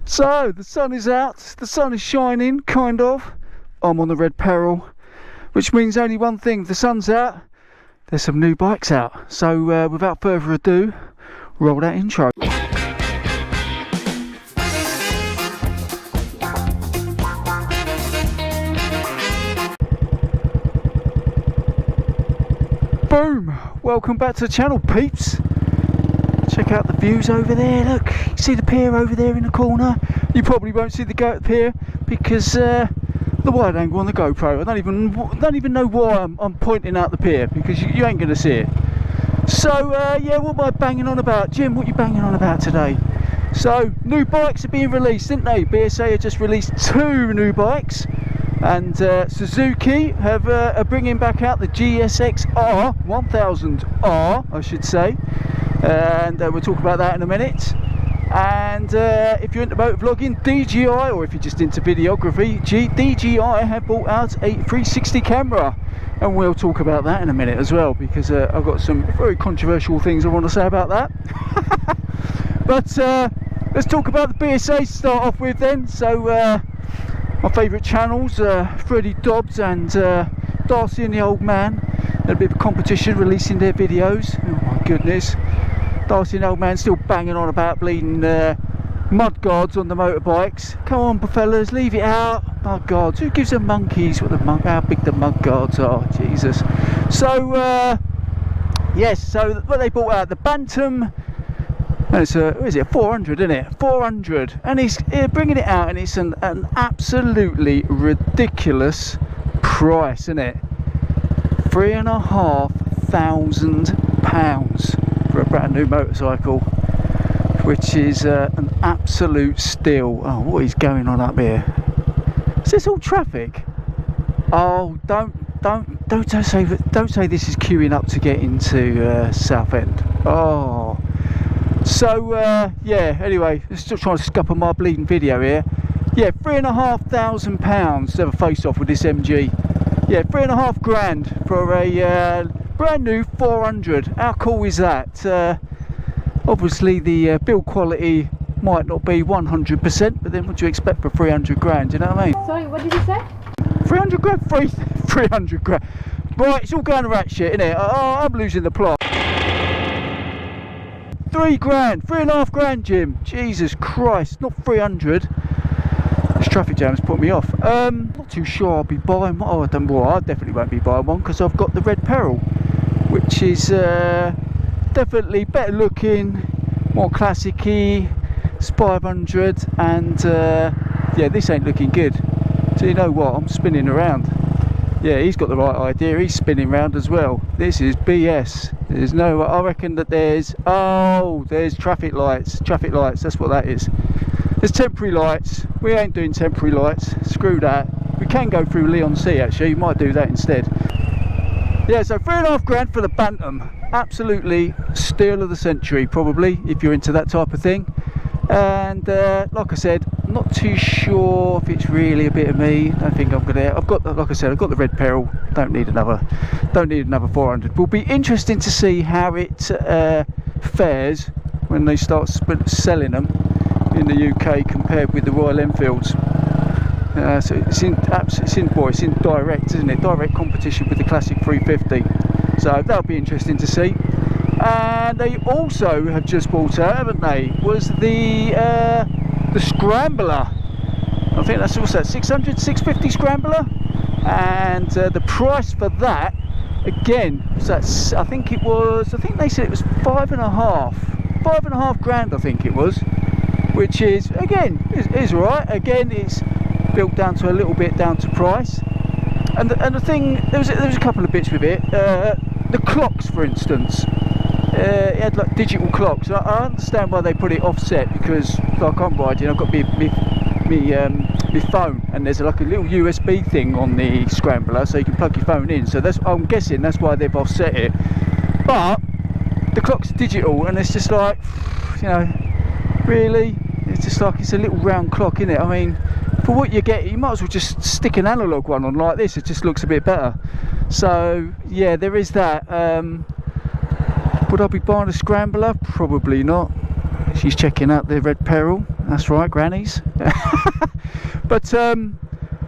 So the sun is out, the sun is shining, kind of. I'm on the red peril, which means only one thing: if the sun's out, there's some new bikes out. So without further ado, roll that intro. Boom! Welcome back to the channel, peeps. Check out the views over there. Look, you see the pier over there in the corner. You probably won't see the pier because the wide angle on the GoPro. I don't even know why I'm pointing out the pier, because you ain't gonna see it. So yeah, what am I banging on about, Jim? What are you banging on about today? So new bikes are being released, didn't they? BSA have just released 2 new bikes, and Suzuki are bringing back out the GSX-R 1000R, I should say. And we'll talk about that in a minute. And if you're into motor vlogging, DJI, or if you're just into videography, DJI have brought out a 360 camera, and we'll talk about that in a minute as well, because I've got some very controversial things I want to say about that. But let's talk about the BSA to start off with then. So my favourite channels, Freddie Dobbs and Darcy and the Old Man, had a bit of a competition releasing their videos. Oh my goodness. Darcy and Old Man still banging on about bleeding mud guards on the motorbikes. Come on, fellas, leave it out. Mud guards. Who gives them monkeys how big the mud guards are? Jesus. So yes. So what they brought out, the Bantam. It's what is it? 400, isn't it? 400, and he's bringing it out, and it's an absolutely ridiculous price, isn't it? £3,500 for a brand new motorcycle, which is an absolute steal. Oh, what is going on up here? Is this all traffic? Oh, don't say this is queuing up to get into Southend. Oh, so yeah. Anyway, still trying to scupper my bleeding video here. Yeah, £3,500 to have a face off with this MG. Yeah, £3,500 for a brand new 400. How cool is that? Obviously the build quality might not be 100%, but then what do you expect for 300 grand? You know what I mean? Sorry, what did you say? 300 grand, 300 grand. Right, it's all going to rat shit, innit? Oh, I'm losing the plot. 3 grand, 3.5 grand, Jim. Jesus Christ, not 300. This traffic jam's put me off. Not too sure I'll be buying one. Oh, I definitely won't be buying one, because I've got the red peril, which is definitely better looking, more classic-y. It's 500, and yeah, this ain't looking good. So you know what? I'm spinning around. Yeah, he's got the right idea. He's spinning around as well. This is BS. There's no. I reckon that there's traffic lights. Traffic lights. That's what that is. There's temporary lights. We ain't doing temporary lights. Screw that. We can go through Leon C actually. You might do that instead. Yeah, so 3.5 grand for the Bantam. Absolutely steal of the century, probably, if you're into that type of thing. And like I said, I'm not too sure if it's really a bit of me. I don't think I'm gonna. I've got, like I said, I've got the red peril. Don't need another 400. Will be interesting to see how it fares when they start selling them in the UK compared with the Royal Enfields. So it's in direct, isn't it? Direct competition with the classic 350. So that'll be interesting to see. And they also have just bought out, haven't they? Was the Scrambler. I think that's what's that, 600, 650 Scrambler. And the price for that, again, so that's, I think they said it was 5.5 grand. I think it was, which is again is right. Again, it's built down to a little bit down to price. And the thing, there was a couple of bits with it. The clocks, for instance. It had like digital clocks. I understand why they put it offset, because like I'm riding, I've got my phone, and there's like a little USB thing on the Scrambler, so you can plug your phone in. So I'm guessing that's why they've offset it. But the clock's digital, and it's just like, you know, really, it's just like it's a little round clock, isn't it? I mean, for what you get, you might as well just stick an analog one on like this. It just looks a bit better. So yeah, there is that. Would I be buying a Scrambler? Probably not. She's checking out the red peril. That's right, grannies. But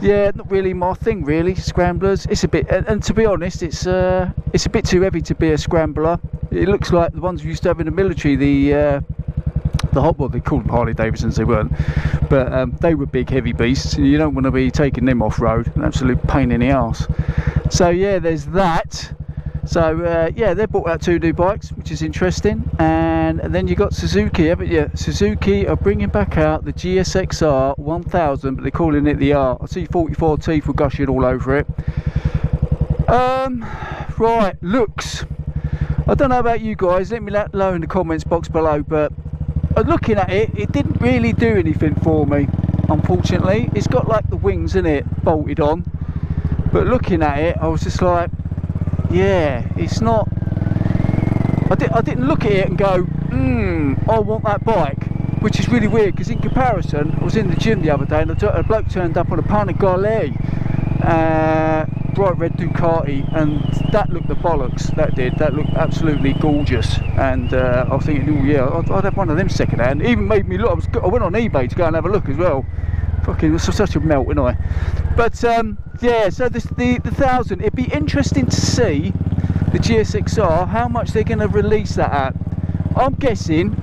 yeah, not really my thing really, scramblers. It's a bit, and to be honest, it's a bit too heavy to be a scrambler. It looks like the ones we used to have in the military, the hot, well, they called them Harley Davidsons, they weren't, but they were big heavy beasts. You don't want to be taking them off road, an absolute pain in the arse. So yeah, there's that. So yeah, they brought out 2 new bikes, which is interesting. And then you got Suzuki, haven't you? Suzuki are bringing back out the GSXR 1000, but they're calling it the R. I see 44 teeth were gushing all over it. Right, looks. I don't know about you guys, let me know in the comments box below, but looking at it, it didn't really do anything for me, unfortunately. It's got like the wings in it bolted on, but looking at it, I was just like, yeah, it's not. I didn't look at it and go, I want that bike, which is really weird, because in comparison, I was in the gym the other day and a bloke turned up on a Panigale bright red Ducati, and that looked the bollocks. That looked absolutely gorgeous. And I was thinking, oh yeah, I'd have one of them second hand. Even made me look. I went on eBay to go and have a look as well. Fucking, it was such a melt, wasn't I? But yeah, so the 1000. It'd be interesting to see the GSXR, how much they're going to release that at. I'm guessing.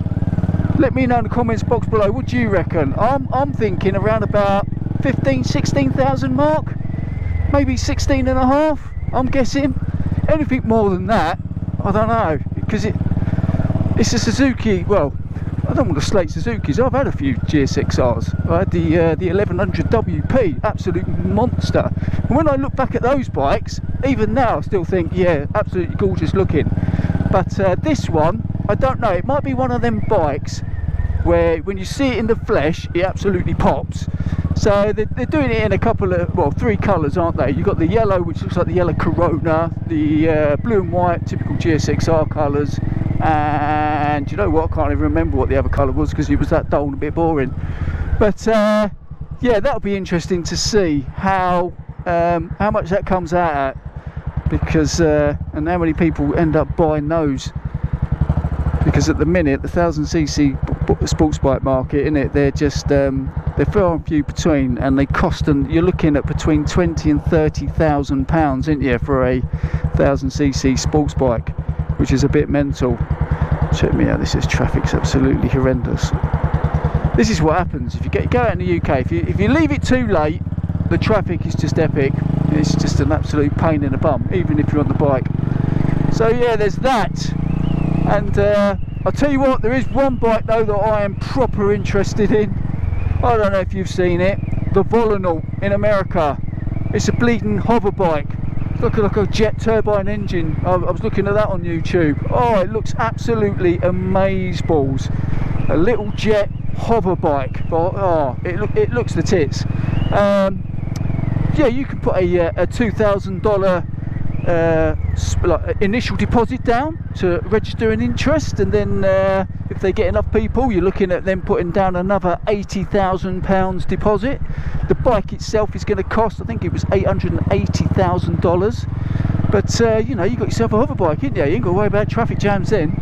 Let me know in the comments box below. What do you reckon? I'm thinking around about 16,000 mark. Maybe 16 and a half, I'm guessing. Anything more than that, I don't know, because it's a Suzuki. Well, I don't want to slate Suzukis. I've had a few GSXRs. I had the 1100 WP, absolute monster. And when I look back at those bikes, even now I still think, yeah, absolutely gorgeous looking. But this one, I don't know, it might be one of them bikes where when you see it in the flesh, it absolutely pops. So they're doing it in a couple of, well, 3 colours, aren't they? You've got the yellow, which looks like the yellow Corona, the blue and white, typical GSXR colours, and you know what, I can't even remember what the other colour was because it was that dull and a bit boring. But yeah, that'll be interesting to see how much that comes out at, because and how many people end up buying those. Because at the minute, the 1000cc sports bike market, innit, they're just they're far and few between, and they cost them. You're looking at between 20 and 30,000 pounds, isn't you, for a 1000cc sports bike, which is a bit mental. Check me out. This is traffic's absolutely horrendous. This is what happens if you go out in the UK. If you leave it too late, the traffic is just epic. It's just an absolute pain in the bum, even if you're on the bike. So yeah, there's that. And I'll tell you what, there is one bike though that I am proper interested in. I don't know if you've seen it, the Volanaut in America. It's a bleeding hover bike. It's like a jet turbine engine. I was looking at that on YouTube. Oh, it looks absolutely amazeballs. A little jet hover bike. Oh, it looks the tits. Yeah, you can put a $2,000 initial deposit down to register an interest, and then if they get enough people, you're looking at them putting down another £80,000 deposit. The bike itself is going to cost, I think it was $880,000. But you know, you got yourself a hover bike, ain't you? You ain't got to worry about traffic jams then.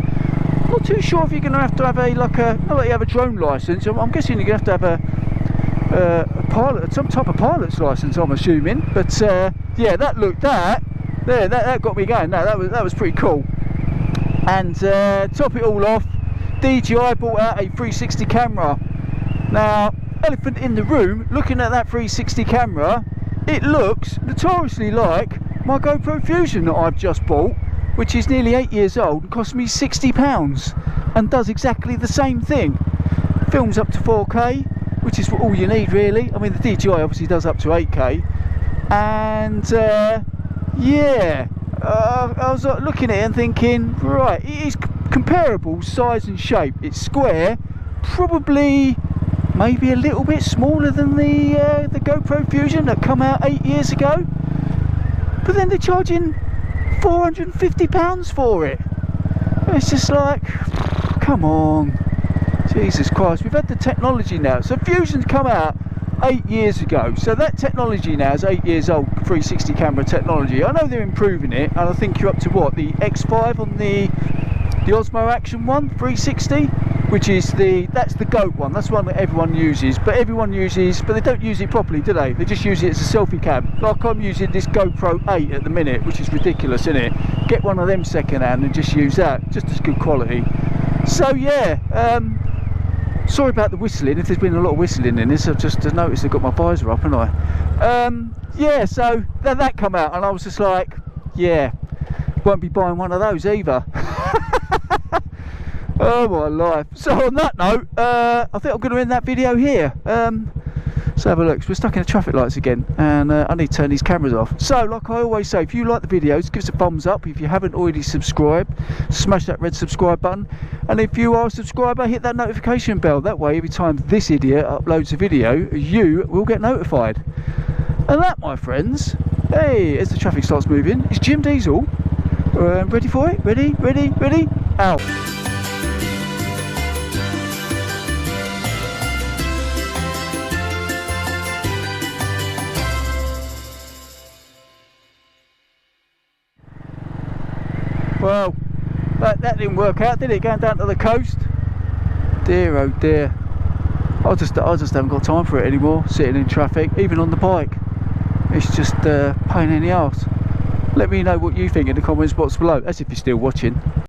Not too sure if you're going to have a not like you have a drone license. I'm guessing you're going to have a pilot, some type of pilot's license, I'm assuming. But yeah, that got me going. No, that was pretty cool. And top it all off, DJI brought out a 360 camera. Now, elephant in the room, looking at that 360 camera, it looks notoriously like my GoPro Fusion that I've just bought, which is nearly 8 years old and cost me £60, and does exactly the same thing. Films up to 4K, which is all you need really. I mean, the DJI obviously does up to 8K, and yeah, I was looking at it and thinking, right, it is comparable size and shape. It's square, probably maybe a little bit smaller than the GoPro Fusion that come out 8 years ago, but then they're charging £450 for it. It's just like, come on, Jesus Christ. We've had the technology now. So Fusion's come out 8 years ago, so that technology now is 8 years old. 360 camera technology. I know they're improving it, and I think you're up to what, the X5 on the Osmo Action one 360. which is that's the GOAT one. That's one that everyone uses, but they don't use it properly, do they? They just use it as a selfie cam. Like I'm using this GoPro 8 at the minute, which is ridiculous, isn't it? Get one of them second hand and just use that, just as good quality. So yeah, sorry about the whistling, if there's been a lot of whistling in this. I've just noticed I've got my visor up, haven't I? Yeah, so that come out and I was just like, yeah, won't be buying one of those either. Oh my life. So on that note, I think I'm going to end that video here. Let's have a look. So we're stuck in the traffic lights again, and I need to turn these cameras off. So like I always say, if you like the videos, give us a thumbs up. If you haven't already subscribed, smash that red subscribe button, and if you are a subscriber, hit that notification bell. That way every time this idiot uploads a video, you will get notified. And that, my friends, hey, as the traffic starts moving, is Jim Diesel. Ready for it? Ready, out. Well, that didn't work out, did it? Going down to the coast. Dear, oh dear. I just haven't got time for it anymore. Sitting in traffic, even on the bike. It's just pain in the arse. Let me know what you think in the comments box below, as if you're still watching.